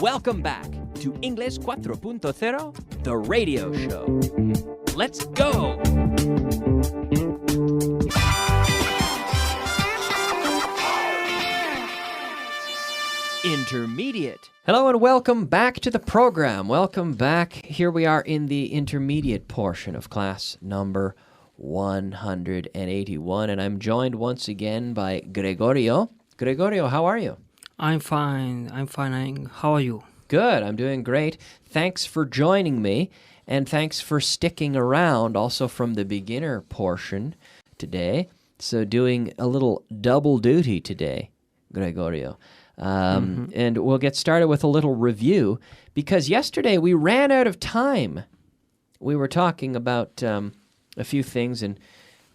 Welcome back to English 4.0, the radio show. Let's go! Intermediate. Hello and welcome back to the program. Welcome back. Here we are in the intermediate portion of class number 181, and I'm joined once again by Gregorio. Gregorio, how are you? I'm fine. How are you? Good. I'm doing great. Thanks for joining me, and thanks for sticking around also from the beginner portion today. So doing a little double duty today, Gregorio. And we'll get started with a little review, because yesterday we ran out of time. We were talking about a few things, and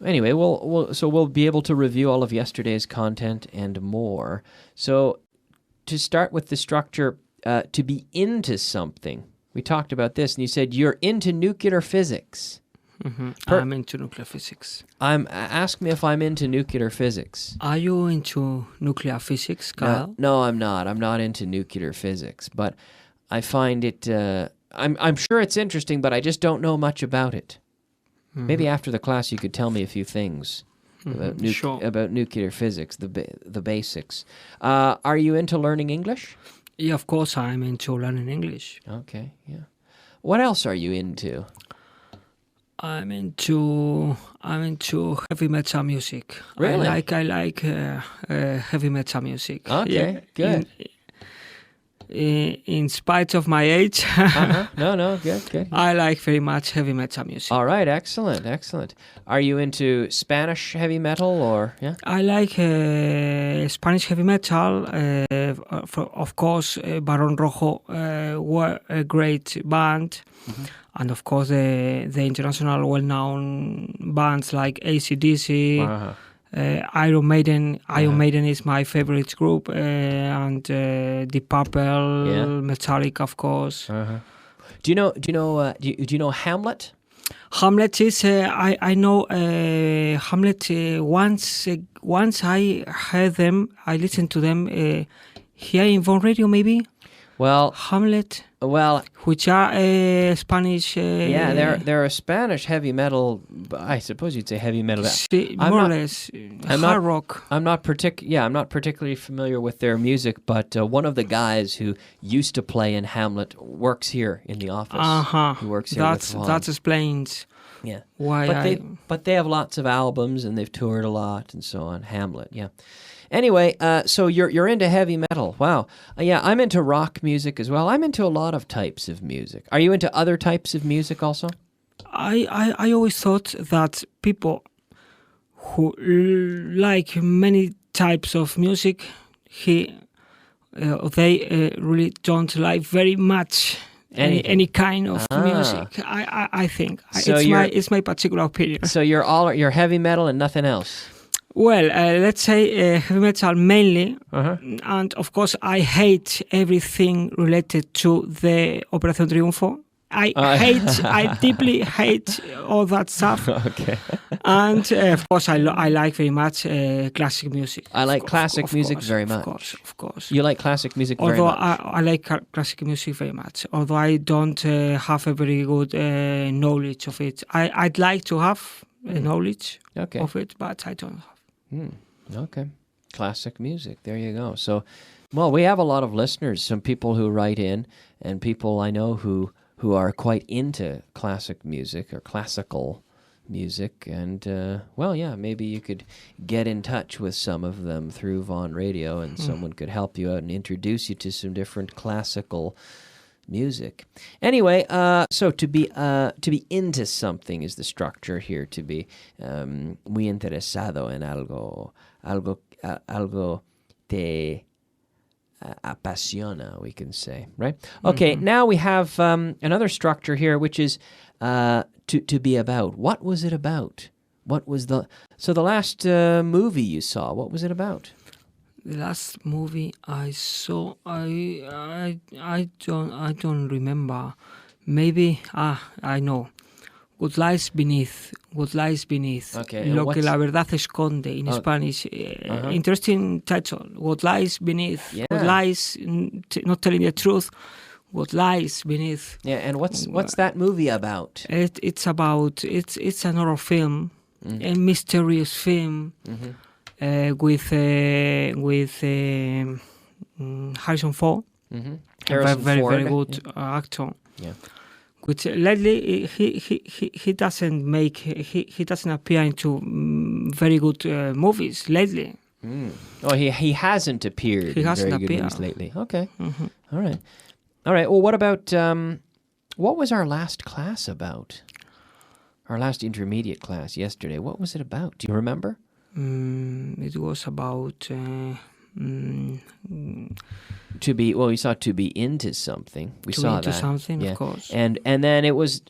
anyway, we'll be able to review all of yesterday's content and more. So to start with the structure, to be into something, we talked about this, and you said you're into nuclear physics. I'm into nuclear physics. Ask me if I'm into nuclear physics. Are you into nuclear physics, Kyle? No, I'm not. I'm not into nuclear physics, but I find it. I'm sure it's interesting, but I just don't know much about it. Maybe after the class you could tell me a few things about nuclear physics, the basics. Are you into learning English? Yeah, of course I'm into learning English. Okay, yeah. What else are you into? I'm into heavy metal music. Really? I like heavy metal music. Okay, yeah, good. In spite of my age, No, good. I like very much heavy metal music. All right, excellent. Are you into Spanish heavy metal or yeah? I like Spanish heavy metal. Of course, Barón Rojo were a great band. And of course, the international well-known bands like AC/DC, Iron Maiden. Iron Maiden is my favorite group, and Deep Purple, Metallica, of course. Do you know Hamlet? Hamlet is I know Hamlet. Once I heard them, I listened to them here in Von Radio, maybe. Well, Hamlet. Well, which are Spanish. They're a Spanish heavy metal. I suppose you'd say heavy metal. More or less, hard rock. I'm not particularly familiar with their music, but one of the guys who used to play in Hamlet works here in the office. He works here. That explains. Yeah. Why? But they have lots of albums and they've toured a lot and so on. Hamlet. Yeah. Anyway, so you're into heavy metal. Wow. Yeah, I'm into rock music as well. I'm into a lot of types of music. Are you into other types of music also? I always thought that people who like many types of music, they really don't like very much any kind of music. I think so it's my particular opinion. So you're heavy metal and nothing else. Well, let's say heavy metal mainly, and of course I hate everything related to the Operación Triunfo. I deeply hate all that stuff. Okay. And of course I like very much classic music. I like classic music very much. Of course. You like classic music very much? Although I like classic music very much. Although I don't have a very good knowledge of it. I'd like to have knowledge of it, but I don't have. Okay. Classic music. There you go. So, well, we have a lot of listeners, some people who write in, and people I know who are quite into classic music or classical music. And, well, yeah, maybe you could get in touch with some of them through Von Radio, and someone could help you out and introduce you to some different classical music. Anyway, so to be into something is the structure here. To be muy interesado en algo te apasiona, we can say, right? Okay, now we have another structure here, which is to be about. What was it about? What was the last movie you saw? What was it about? The last movie I saw, I don't remember. Maybe I know. What lies beneath. What lies beneath. Okay, Lo que la verdad esconde in Spanish. Interesting title. What lies beneath. Yeah. What lies, not telling the truth. What lies beneath. Yeah, and what's that movie about? It's an horror film, a mysterious film with Harrison Ford, Harrison very Ford. very good actor. Yeah. Which lately he doesn't appear into very good movies lately. Oh, he hasn't appeared He in hasn't very good appeared. movies lately. Okay. All right. All right. Well, what about what was our last class about? Our last intermediate class yesterday. What was it about? Do you remember? It was about We saw to be into something. We to saw into that. something, Yeah. of course. And then it was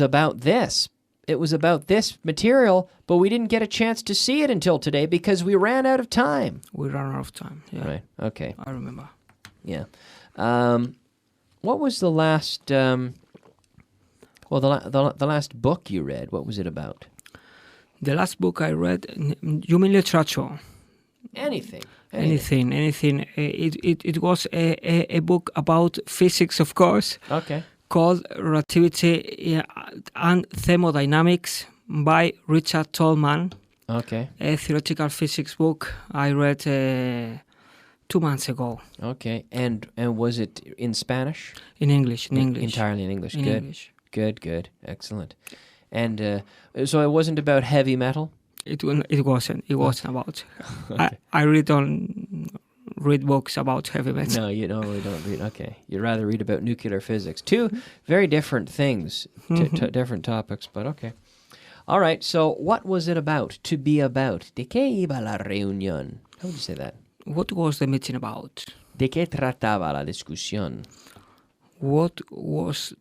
about this. It was about this material, but we didn't get a chance to see it until today because we ran out of time. We ran out of time. Yeah, Right. Okay. I remember. Yeah. What was the last? The last book you read. What was it about? The last book I read, you mean literature? Anything. Anything. It was a book about physics, of course, Okay. called Relativity and Thermodynamics by Richard Tolman. Okay. A theoretical physics book I read 2 months ago. Okay. And was it in Spanish? In English. Entirely in English. In Good. English. Good. Excellent. And so it wasn't about heavy metal? It wasn't about. Okay. I really don't read books about heavy metal. No, you normally don't read. Okay. You'd rather read about nuclear physics. Two very different things, different topics, but okay. All right. So what was it about? To be about. ¿De qué iba la reunión? How would you say that? What was the meeting about? ¿De qué trataba la discusión? What was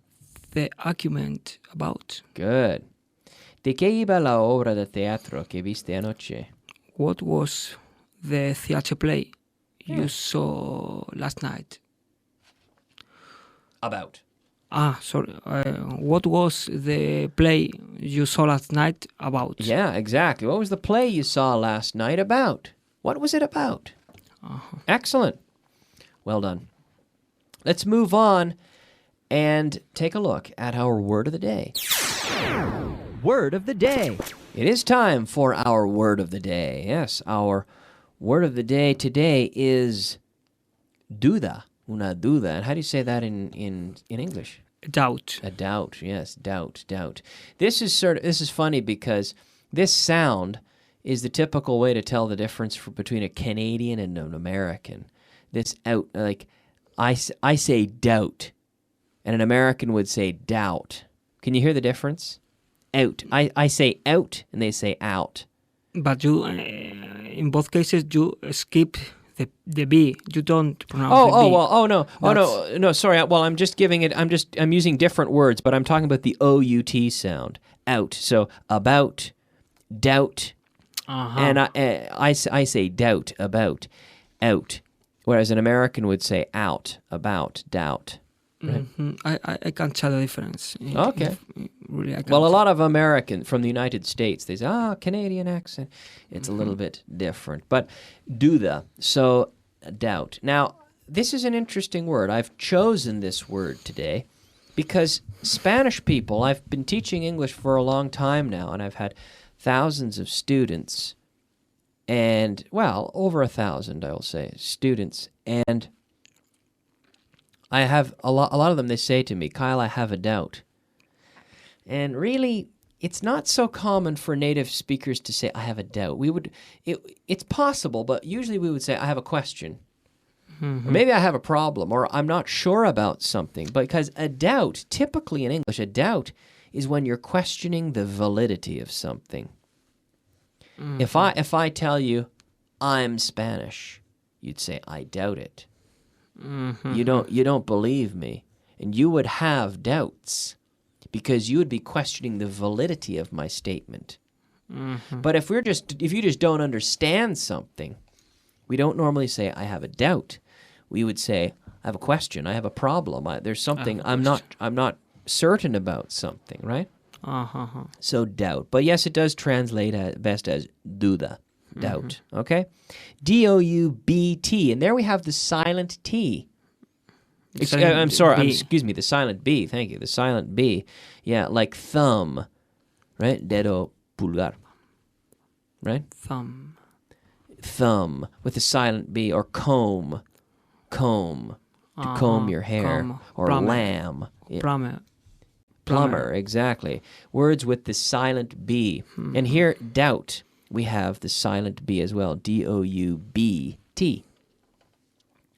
the argument about? Good. ¿De qué iba la obra de teatro que viste anoche? What was the theatre play you saw last night? About. Sorry. What was the play you saw last night about? Yeah, exactly. What was the play you saw last night about? What was it about? Excellent. Well done. Let's move on and take a look at our word of the day. Word of the day. It is time for our word of the day. Yes, our word of the day today is duda, una duda. And how do you say that in English? Doubt. A doubt, yes, doubt. This is funny because this sound is the typical way to tell the difference between a Canadian and an American. This out, like I say doubt, and an American would say doubt. Can you hear the difference? Out. I say out, and they say out. But you, in both cases, you skip the B. You don't pronounce the B. No. Sorry. Well, I'm just giving it. I'm using different words, but I'm talking about the OUT sound. Out. So about, doubt, and I say doubt, about, out, whereas an American would say out, about, doubt. Right? I can't tell the difference. Okay. Really, I can't. Well, a lot of Americans from the United States, they say, Canadian accent. It's a little bit different. But duda, so doubt. Now, this is an interesting word. I've chosen this word today because Spanish people, I've been teaching English for a long time now, and I've had thousands of students, and, well, over 1,000, I'll say, students, and I have a lot of them, they say to me, Kyle, I have a doubt. And really, it's not so common for native speakers to say, I have a doubt. It's possible, but usually we would say, I have a question. Or maybe I have a problem, or I'm not sure about something. Because a doubt, typically in English, a doubt is when you're questioning the validity of something. If I tell you, I'm Spanish, you'd say, I doubt it. You don't believe me, and you would have doubts because you would be questioning the validity of my statement. But if you just don't understand something, we don't normally say I have a doubt. We would say I have a question, I have a problem. There's something I'm not certain about something, right? So doubt. But yes, it does translate best as duda, doubt. Okay? D-O-U-B-T. And there we have the silent T. I'm sorry, excuse me, the silent B. Thank you. The silent B. Yeah, like thumb. Right? Dedo pulgar. Right? Thumb with the silent B. Or comb. To comb your hair. Comb. Or Plumber. lamb. Yeah. Plumber. Exactly. Words with the silent B. And here, doubt, we have the silent B as well. D-O-U-B-T.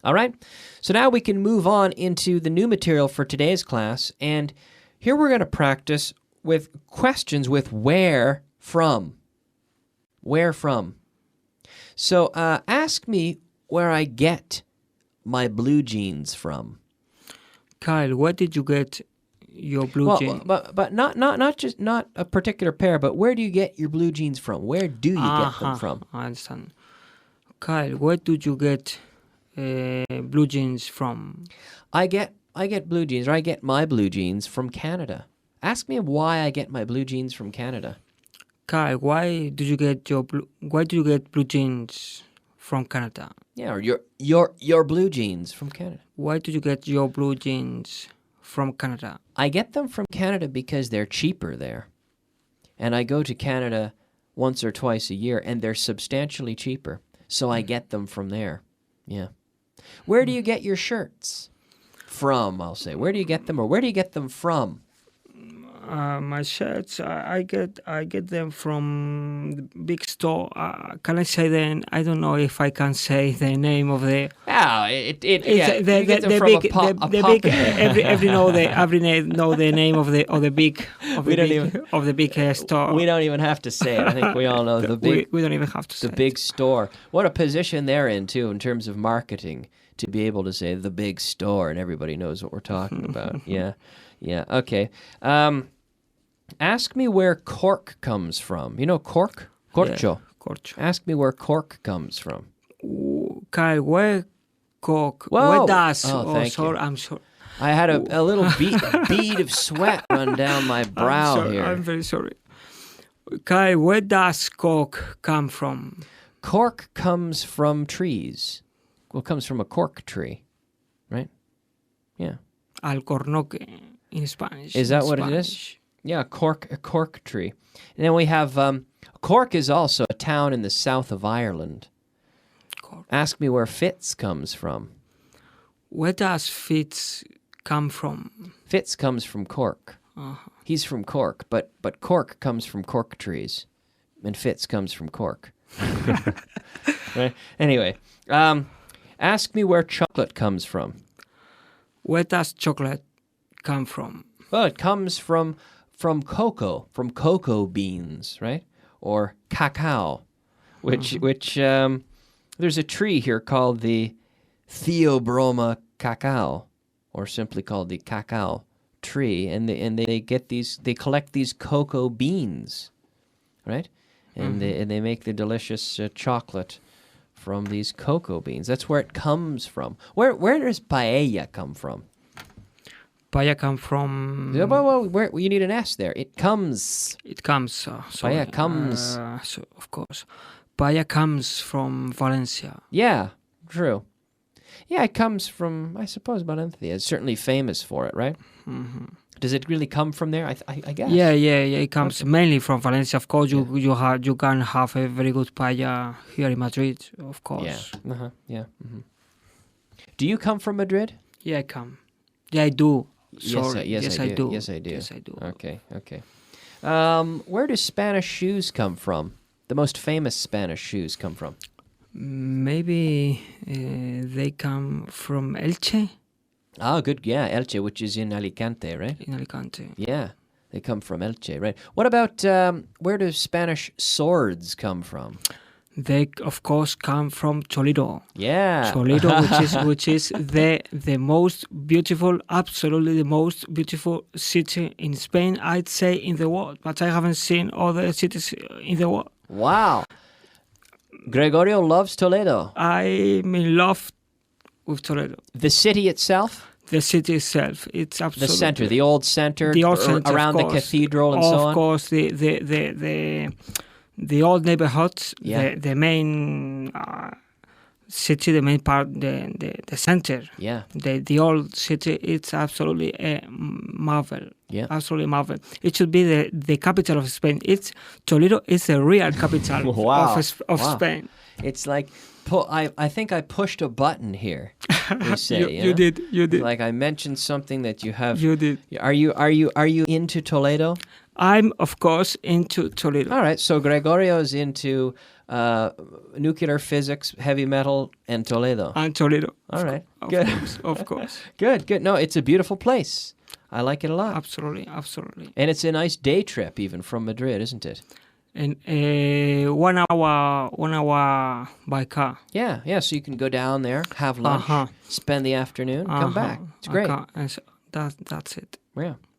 All right? So now we can move on into the new material for today's class. And here we're going to practice with questions with where from. Where from. So ask me where I get my blue jeans from. Kyle, where did you get your blue jeans? But not just not a particular pair, but where do you get your blue jeans from? Where do you get them from? I understand. Kyle, where did you get blue jeans from? I get blue jeans, or I get my blue jeans from Canada. Ask me why I get my blue jeans from Canada. Kyle, why do you get blue jeans from Canada? Yeah, or your blue jeans from Canada. Why do you get your blue jeans from Canada? I get them from Canada because they're cheaper there. And I go to Canada once or twice a year, and they're substantially cheaper. So I get them from there. Yeah. Where do you get your shirts? From, I'll say. Where do you get them, or where do you get them from? My shirts, I get them from the big store. Can I say then? I don't know if I can say the name of the. Every know the name of the big store. We don't even have to say it. I think we all know the big. We don't even have to say the big store. What a position they're in too, in terms of marketing, to be able to say the big store and everybody knows what we're talking about. Yeah. Okay. Ask me where cork comes from. You know cork? Corcho. Yeah, corcho. Ask me where cork comes from. Kyle, where cork? Whoa. Where does? Thank you. I'm sorry. I had a little bead of sweat run down my brow here. I'm very sorry. Kyle, where does cork come from? Cork comes from trees. Well, it comes from a cork tree, right? Yeah. Alcornoque in Spanish. Is that what it is? Yeah, a cork tree. And then we have Cork is also a town in the south of Ireland. Cork. Ask me where Fitz comes from. Where does Fitz come from? Fitz comes from Cork. He's from Cork, but cork comes from cork trees, and Fitz comes from Cork. Right? Anyway, ask me where chocolate comes from. Where does chocolate come from? Well, it comes from cocoa beans, right? Or cacao, which there's a tree here called the Theobroma cacao, or simply called the cacao tree, and they collect these cocoa beans, right? And they make the delicious chocolate from these cocoa beans. That's where it comes from. Where does paella come from? Paella come from. Where you need an S there. It comes. Paella comes. Of course, paella comes from Valencia. Yeah, true. Yeah, it comes from, I suppose, Valencia. It's certainly famous for it, right? Mm-hmm. Does it really come from there? I guess. Yeah. It comes mainly from Valencia. Of course, you can have a very good paella here in Madrid. Of course. Yeah. Yeah. Mm-hmm. Do you come from Madrid? Yeah, I come. Yeah, I do. Sorry. Yes, I do. Yes, I do. Okay. Where do Spanish shoes come from? The most famous Spanish shoes come from? Maybe they come from Elche. Oh, good. Yeah, Elche, which is in Alicante, right? In Alicante. Yeah, they come from Elche, right? What about where do Spanish swords come from? They, of course, come from Toledo. Yeah. Toledo, which is the most beautiful, absolutely the most beautiful city in Spain, I'd say, in the world. But I haven't seen other cities in the world. Wow. Gregorio loves Toledo. I'm in love with Toledo. The city itself? The city itself, it's absolutely... The center, the old center, The old center, around of the course. cathedral and so on? Of course, the old neighborhoods, Yeah. the main city, the main part, the center, Yeah, the old city, it's absolutely a marvel. yeah. Absolutely marvel. It should be the capital of Spain. Toledo is the real capital Wow. of Wow. Spain. It's like, I think I pushed a button here, we say. You know? did. Like I mentioned something that you have. You did. Are you into Toledo? I'm, of course, into Toledo. All right, so Gregorio's into nuclear physics, heavy metal, and Toledo. And Toledo. All right, Of good. course, of course. Good. No, it's a beautiful place. I like it a lot. Absolutely. And it's a nice day trip even from Madrid, isn't it? And 1 hour by car. Yeah, so you can go down there, have lunch, spend the afternoon, come back. It's great. And so that's it.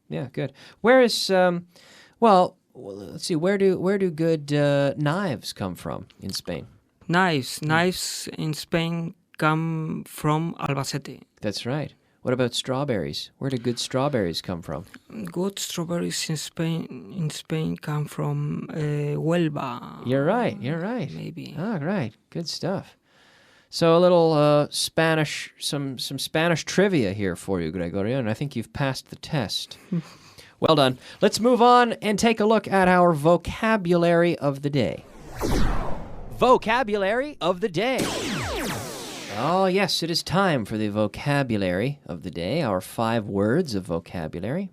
Yeah, good. Where is well, let's see, where do good knives come from in Spain? Knives in Spain come from Albacete. That's right. What about strawberries? Where do good strawberries come from? Good strawberries in Spain come from Huelva. You're right. Maybe. Ah, right. Good stuff. So a little Spanish, some Spanish trivia here for you, Gregorio, and I think you've passed the test. Well done. Let's move on and take a look at our vocabulary of the day. Vocabulary of the day. Oh, yes, it is time for the vocabulary of the day, our 5 words of vocabulary.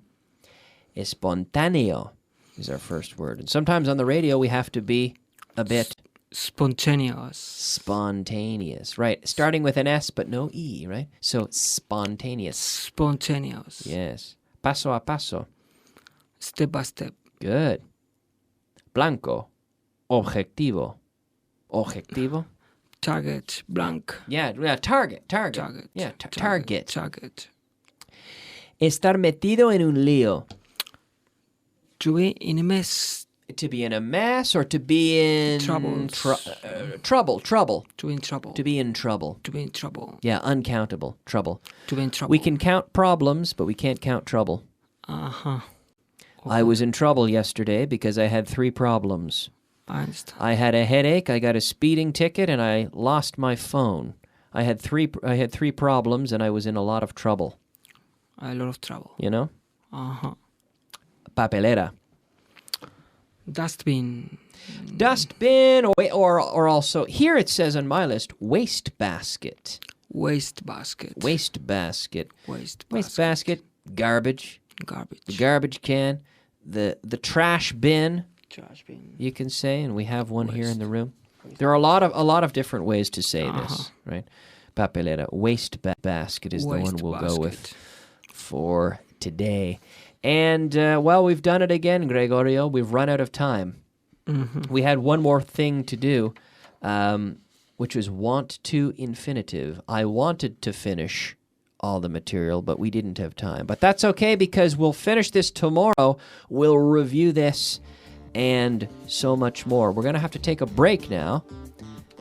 Espontáneo is our first word. And sometimes on the radio we have to be a bit Spontaneous. spontaneous. Right, starting with an S but no E, right? So spontaneous. Spontaneous. Yes. Paso a paso. Step by step. Good. Blanco. Objetivo. Objetivo. Target. Blank. Yeah, target. Target. Yeah, target. Target. Estar metido en un lío. To be in a mess. To be in a mess or to be in Trouble. trouble. To be in trouble. To be in trouble. To be in trouble. Yeah, uncountable trouble. To be in trouble. We can count problems, but we can't count trouble. Uh-huh. I was in trouble yesterday because I had 3 problems. I understand. I had a headache, I got a speeding ticket, and I lost my phone. I had 3 problems, and I was in a lot of trouble. A lot of trouble. You know? Uh-huh. Papelera. Dustbin. Dustbin, or also, here it says on my list, wastebasket. Wastebasket. Wastebasket. Wastebasket. Wastebasket, garbage. Garbage. The garbage can. The trash bin, Trash bin. you can say, and we have one here in the room. There are a lot of different ways to say this, right? Papelera. Wastebasket is the one we'll go with for today. And, well, we've done it again, Gregorio. We've run out of time. Mm-hmm. We had one more thing to do, which was want to infinitive. I wanted to finish all the material, but we didn't have time. But that's okay because we'll finish this tomorrow. We'll review this and so much more. We're going to have to take a break now,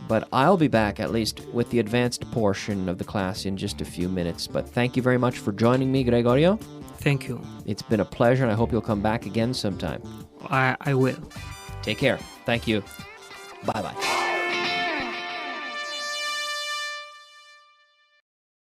but I'll be back at least with the advanced portion of the class in just a few minutes. But thank you very much for joining me, Gregorio. Thank you. It's been a pleasure, and I hope you'll come back again sometime. I will. Take care. Thank you. Bye-bye.